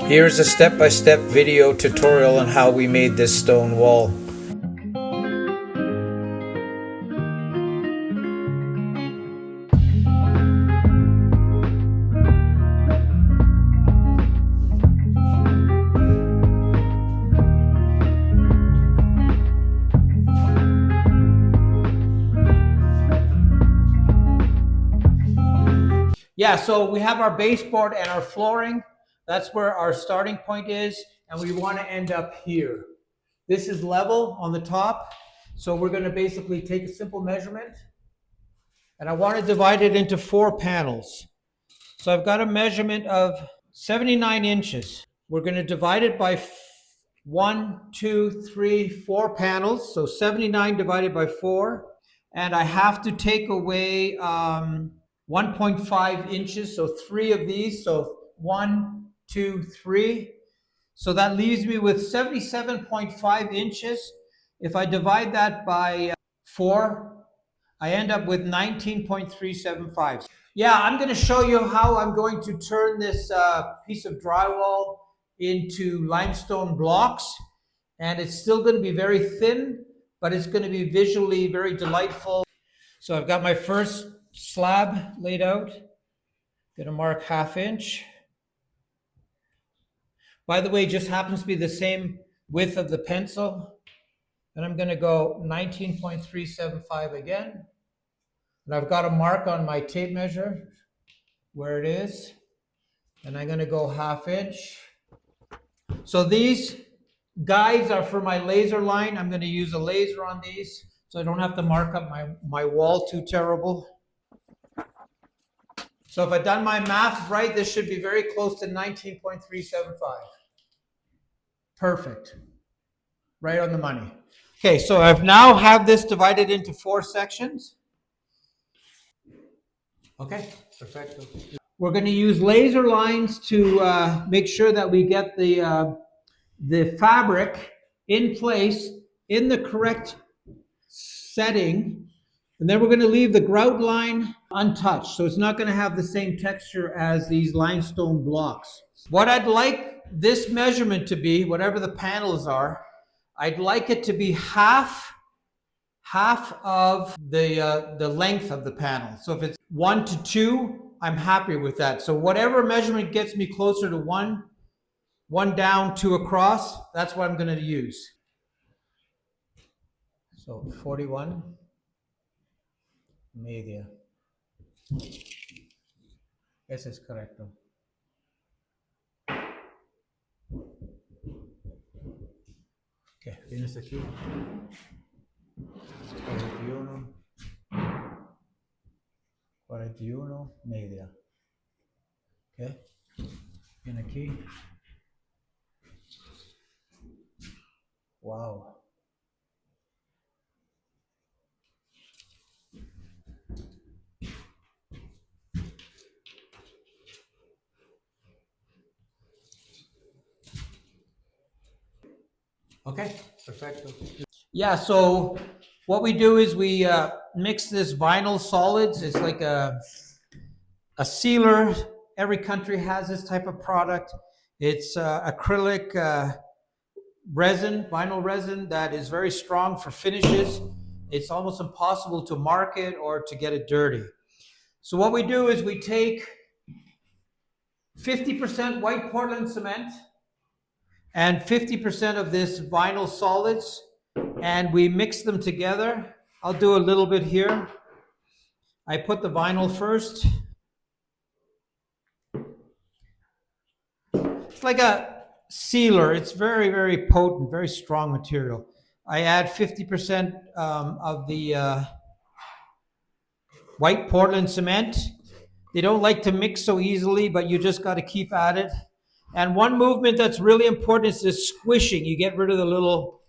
Here's a step-by-step video tutorial on how we made this stone wall. Yeah, so we have our baseboard and our flooring. That's where our starting point is, and we want to end up here. This is level on the top, so we're going to basically take a simple measurement, and I want to divide it into 4 panels. So I've got a measurement of 79 inches. We're going to divide it by 1, 2, 3, 4 panels, so 79 divided by 4, and I have to take away 1.5 inches, so 3 of these, so 1, 2, 3. So that leaves me with 77.5 inches. If I divide that by 4, I end up with 19.375. Yeah, I'm going to show you how I'm going to turn this piece of drywall into limestone blocks. And it's still going to be very thin, but it's going to be visually very delightful. So I've got my first slab laid out. Gonna mark 1/2 inch. By the way, it just happens to be the same width of the pencil. And I'm gonna go 19.375 again. And I've got a mark on my tape measure where it is. And I'm gonna go 1/2 inch. So these guides are for my laser line. I'm gonna use a laser on these so I don't have to mark up my wall too terrible. So if I've done my math right, this should be very close to 19.375. Perfect. Right on the money. Okay, so I've now have this divided into 4 sections. Okay, perfect. We're going to use laser lines to make sure that we get the fabric in place in the correct setting. And then we're going to leave the grout line untouched, so it's not going to have the same texture as these limestone blocks. What I'd like this measurement to be, whatever the panels are, I'd like it to be half of the length of the panel. So if it's 1 to 2, I'm happy with that. So whatever measurement gets me closer to 1 down, 2 across, that's what I'm going to use. So 41. Media. Ese es correcto. Ok, vienes aquí. 41. 41, media. Ok, viene aquí. Wow. Okay, perfecto. Yeah, so what we do is we mix this vinyl solids. It's like a sealer. Every country has this type of product. It's acrylic resin, vinyl resin that is very strong for finishes. It's almost impossible to mark it or to get it dirty. So what we do is we take 50% white Portland cement and 50% of this vinyl solids, and we mix them together. I'll do a little bit here. I put the vinyl first. It's like a sealer. It's very, very potent, very strong material. I add 50% of the white Portland cement. They don't like to mix so easily, but you just got to keep at it. And one movement that's really important is this squishing. You get rid of the little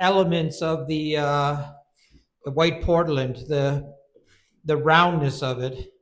elements of the white Portland, the roundness of it.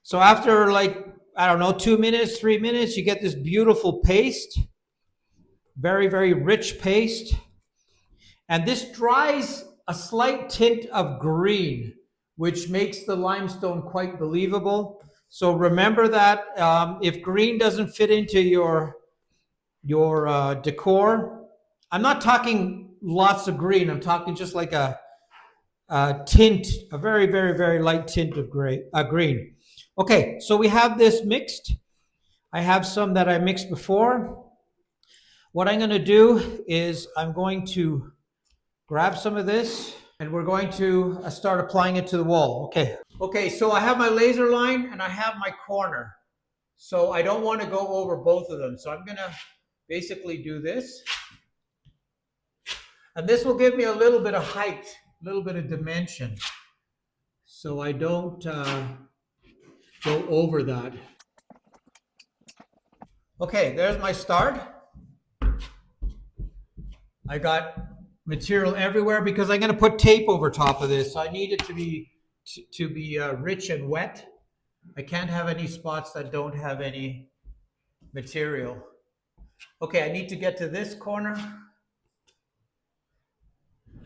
So after, like, I don't know, 2 minutes, 3 minutes, you get this beautiful paste. Very, very rich paste. And this dries a slight tint of green, which makes the limestone quite believable. So remember that if green doesn't fit into your decor, I'm not talking lots of green. I'm talking just like a tint, a very, very, very light tint of green. Okay, so we have this mixed. I have some that I mixed before. What I'm going to do is I'm going to grab some of this and we're going to start applying it to the wall. Okay, so I have my laser line and I have my corner. So I don't want to go over both of them. So I'm going to basically do this. And this will give me a little bit of height, a little bit of dimension. So I don't go over that. Okay, there's my start. I got material everywhere because I'm going to put tape over top of this. So I need it to be rich and wet. I can't have any spots that don't have any material. Okay, I need to get to this corner.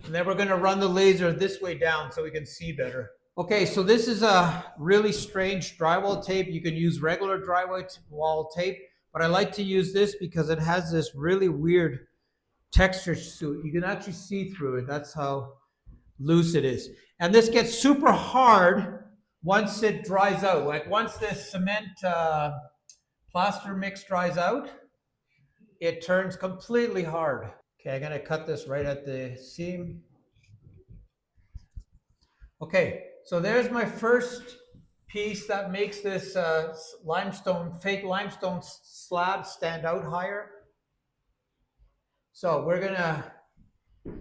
And then we're going to run the laser this way down so we can see better. Okay, so this is a really strange drywall tape. You can use regular drywall tape, but I like to use this because it has this really weird texture to it. You can actually see through it. That's how loose it is. And this gets super hard once it dries out. Like once this cement plaster mix dries out, it turns completely hard. Okay, I'm going to cut this right at the seam. Okay, so there's my first piece that makes this fake limestone slab stand out higher. So we're going to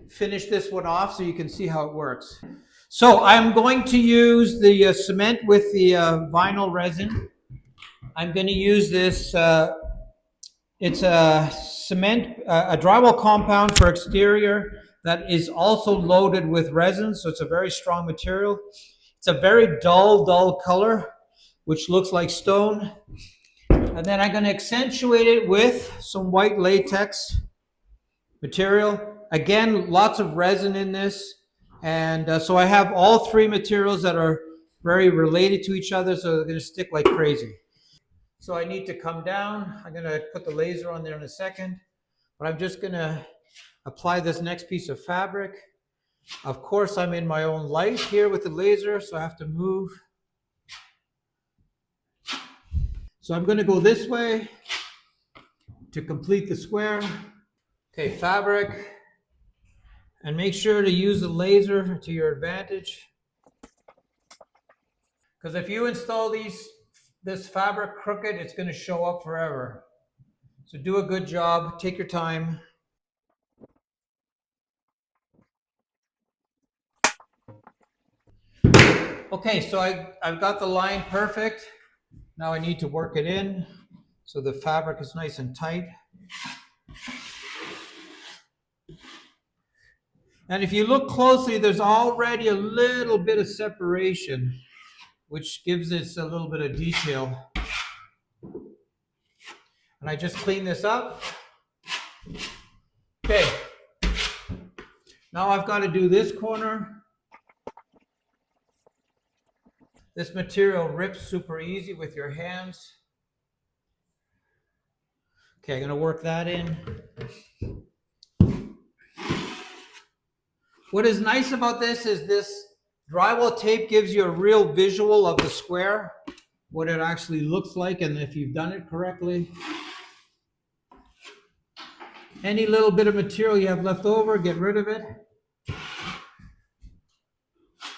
finish this one off so you can see how it works. So I'm going to use the cement with the vinyl resin. I'm going to use this, it's a cement, a drywall compound for exterior that is also loaded with resin, so it's a very strong material. It's a very dull color, which looks like stone. And then I'm going to accentuate it with some white latex material. Again, lots of resin in this. And so I have all three materials that are very related to each other, so they're going to stick like crazy. So I need to come down. I'm going to put the laser on there in a second, but I'm just going to apply this next piece of fabric. Of course, I'm in my own light here with the laser, so I have to move. So I'm going to go this way to complete the square. Okay, fabric. And make sure to use the laser to your advantage. Because if you install this fabric crooked, it's going to show up forever. So do a good job. Take your time. Okay, so I've got the line perfect. Now I need to work it in so the fabric is nice and tight. And if you look closely, there's already a little bit of separation, which gives this a little bit of detail. And I just clean this up. Okay. Now I've got to do this corner. This material rips super easy with your hands. Okay, I'm going to work that in. What is nice about this is this drywall tape gives you a real visual of the square, what it actually looks like, and if you've done it correctly. Any little bit of material you have left over, get rid of it.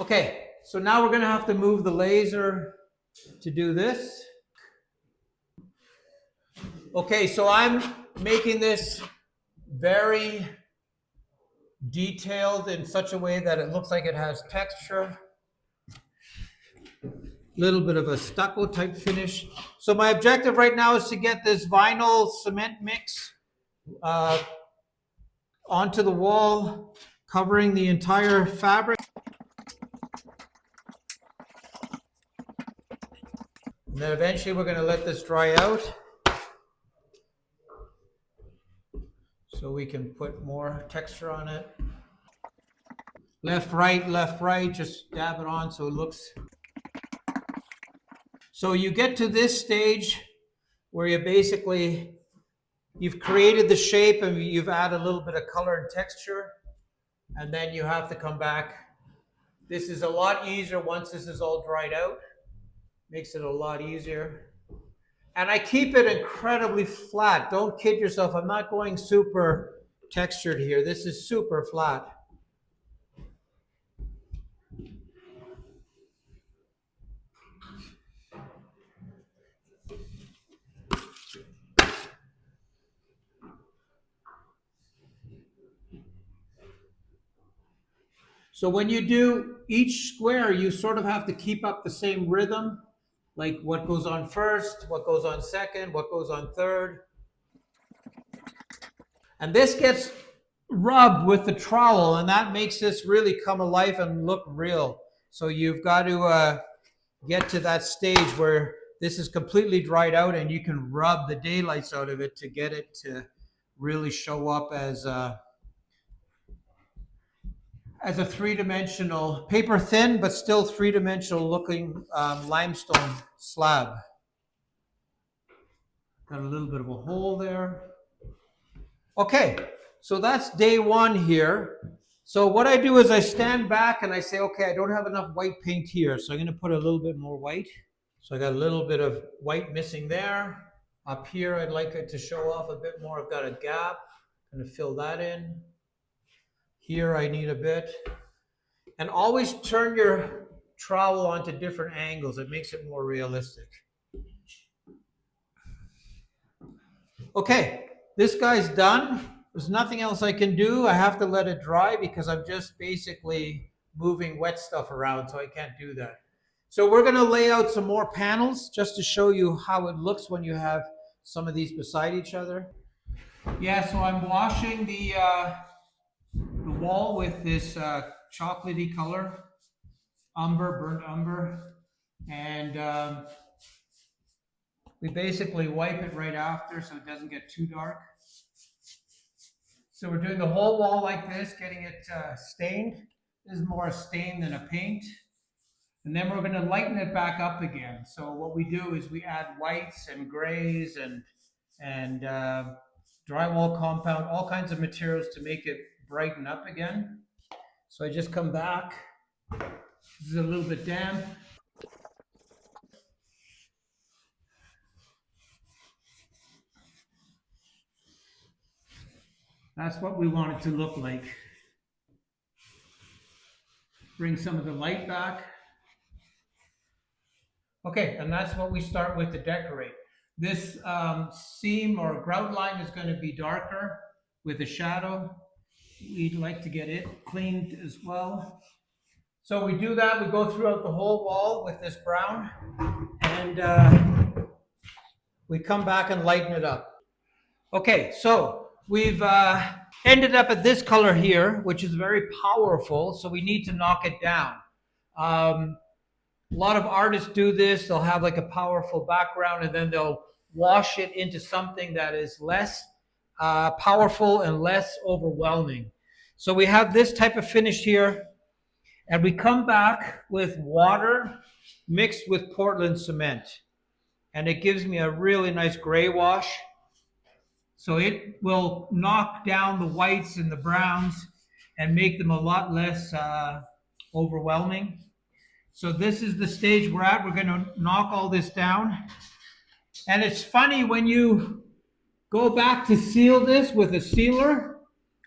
Okay, so now we're going to have to move the laser to do this. Okay, so I'm making this very detailed in such a way that it looks like it has texture. Little bit of a stucco type finish. So my objective right now is to get this vinyl cement mix onto the wall, covering the entire fabric. And then eventually we're going to let this dry out so we can put more texture on it. Left, right, just dab it on so it looks. So you get to this stage where you've created the shape and you've added a little bit of color and texture, and then you have to come back. This is a lot easier once this is all dried out. Makes it a lot easier. And I keep it incredibly flat. Don't kid yourself. I'm not going super textured here. This is super flat. So when you do each square, you sort of have to keep up the same rhythm, like what goes on first, what goes on second, what goes on third. And this gets rubbed with the trowel, and that makes this really come alive and look real. So you've got to get to that stage where this is completely dried out and you can rub the daylights out of it to get it to really show up as a three-dimensional, paper thin, but still three-dimensional looking limestone slab. Got a little bit of a hole there. Okay, so that's day one here. So what I do is I stand back and I say, okay, I don't have enough white paint here, so I'm going to put a little bit more white. So I got a little bit of white missing there. Up here, I'd like it to show off a bit more. I've got a gap. I'm going to fill that in. Here I need a bit. And always turn your trowel onto different angles. It makes it more realistic. Okay, this guy's done. There's nothing else I can do. I have to let it dry because I'm just basically moving wet stuff around, so I can't do that. So we're going to lay out some more panels just to show you how it looks when you have some of these beside each other. Yeah, so I'm washing the wall with this chocolatey color, burnt umber, and we basically wipe it right after so it doesn't get too dark. So we're doing the whole wall like this, getting it stained. This is more a stain than a paint. And then we're going to lighten it back up again. So what we do is we add whites and grays and drywall compound, all kinds of materials to make it brighten up again. So I just come back. This is a little bit damp. That's what we want it to look like. Bring some of the light back. Okay, and that's what we start with to decorate. This seam or grout line is going to be darker with a shadow. We'd like to get it cleaned as well. So we do that. We go throughout the whole wall with this brown, and we come back and lighten it up. Okay, so we've ended up at this color here, which is very powerful, so we need to knock it down. A lot of artists do this. They'll have like a powerful background and then they'll wash it into something that is less powerful and less overwhelming. So we have this type of finish here, and we come back with water mixed with Portland cement, and it gives me a really nice gray wash. So it will knock down the whites and the browns and make them a lot less overwhelming. So this is the stage we're at. We're going to knock all this down. And it's funny when you go back to seal this with a sealer,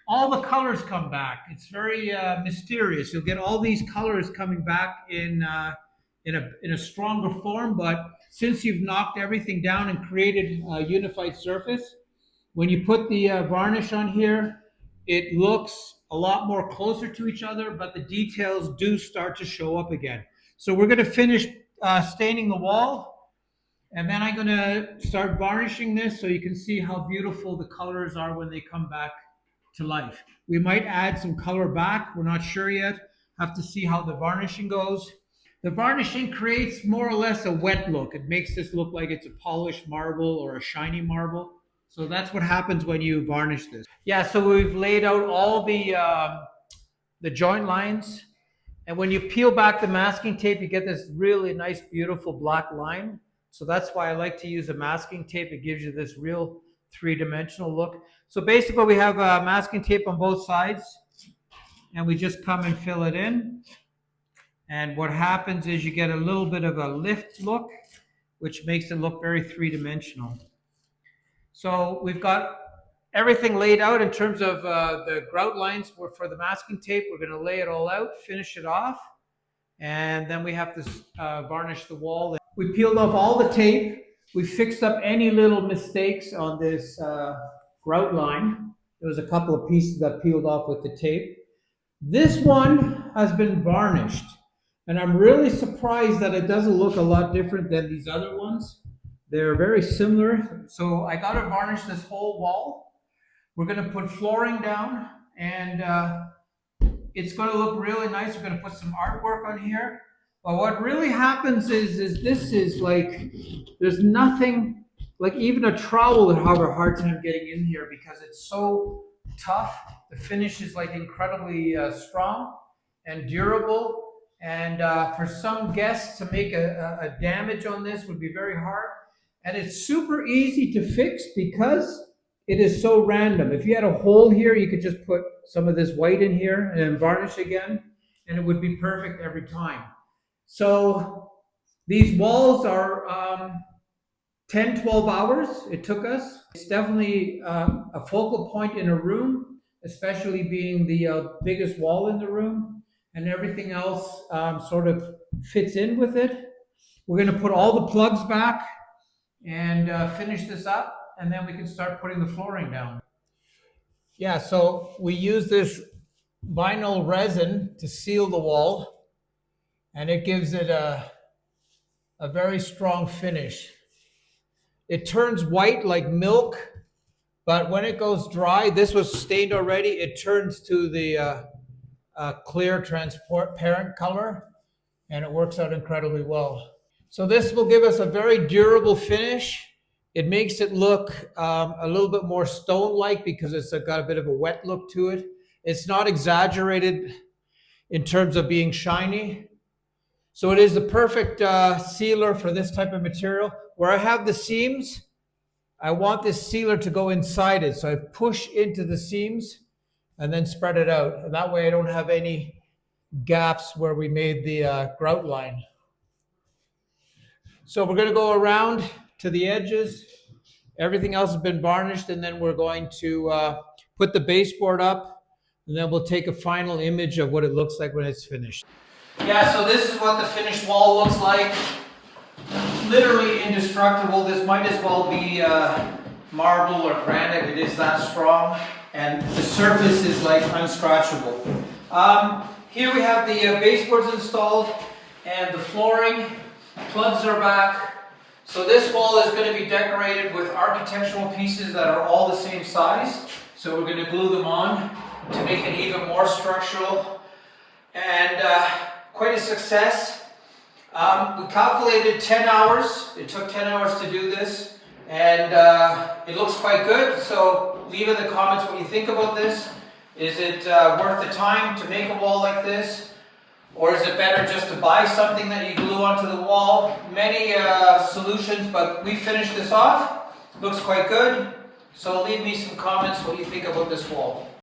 all the colors come back. It's very mysterious. You'll get all these colors coming back in a stronger form. But since you've knocked everything down and created a unified surface, when you put the varnish on here, it looks a lot more closer to each other, but the details do start to show up again. So we're going to finish staining the wall, and then I'm going to start varnishing this so you can see how beautiful the colors are when they come back to life. We might add some color back. We're not sure yet. Have to see how the varnishing goes. The varnishing creates more or less a wet look. It makes this look like it's a polished marble or a shiny marble. So that's what happens when you varnish this. Yeah, so we've laid out all the joint lines. And when you peel back the masking tape, you get this really nice, beautiful black line. So that's why I like to use a masking tape. It gives you this real three-dimensional look. So basically we have masking tape on both sides, and we just come and fill it in. And what happens is you get a little bit of a lift look, which makes it look very three-dimensional. So we've got everything laid out in terms of the grout lines for the masking tape. We're going to lay it all out, finish it off, and then we have to varnish the wall. We peeled off all the tape. We fixed up any little mistakes on this grout line. There was a couple of pieces that peeled off with the tape. This one has been varnished, and I'm really surprised that it doesn't look a lot different than these other ones. They're very similar. So I got to varnish this whole wall. We're going to put flooring down, and it's going to look really nice. We're going to put some artwork on here. But what really happens is this is like, there's nothing, like even a trowel would have a hard time getting in here because it's so tough. The finish is like incredibly strong and durable. And for some guests to make a damage on this would be very hard. And it's super easy to fix because it is so random. If you had a hole here, you could just put some of this white in here and then varnish again, and it would be perfect every time. So these walls are 10, 12 hours it took us. It's definitely a focal point in a room, especially being the biggest wall in the room, and everything else sort of fits in with it. We're going to put all the plugs back and finish this up, and then we can start putting the flooring down. Yeah, so we use this vinyl resin to seal the wall, and it gives it a very strong finish. It turns white like milk, but when it goes dry, this was stained already, it turns to the clear, transparent color, and it works out incredibly well. So this will give us a very durable finish. It makes it look a little bit more stone-like because it's got a bit of a wet look to it. It's not exaggerated in terms of being shiny. So it is the perfect sealer for this type of material. Where I have the seams, I want this sealer to go inside it. So I push into the seams and then spread it out. And that way I don't have any gaps where we made the grout line. So we're going to go around to the edges. Everything else has been varnished, and then we're going to put the baseboard up, and then we'll take a final image of what it looks like when it's finished. Yeah, so this is what the finished wall looks like. Literally indestructible. This might as well be marble or granite. It is that strong, and the surface is like unscratchable. Here we have the baseboards installed and the flooring. Plugs are back. So this wall is going to be decorated with architectural pieces that are all the same size. So we're going to glue them on to make it even more structural. And quite a success. We calculated 10 hours. It took 10 hours to do this. And it looks quite good. So leave in the comments what you think about this. Is it worth the time to make a wall like this? Or is it better just to buy something that you glue onto the wall? Many solutions, but we finished this off. Looks quite good. So leave me some comments what you think about this wall.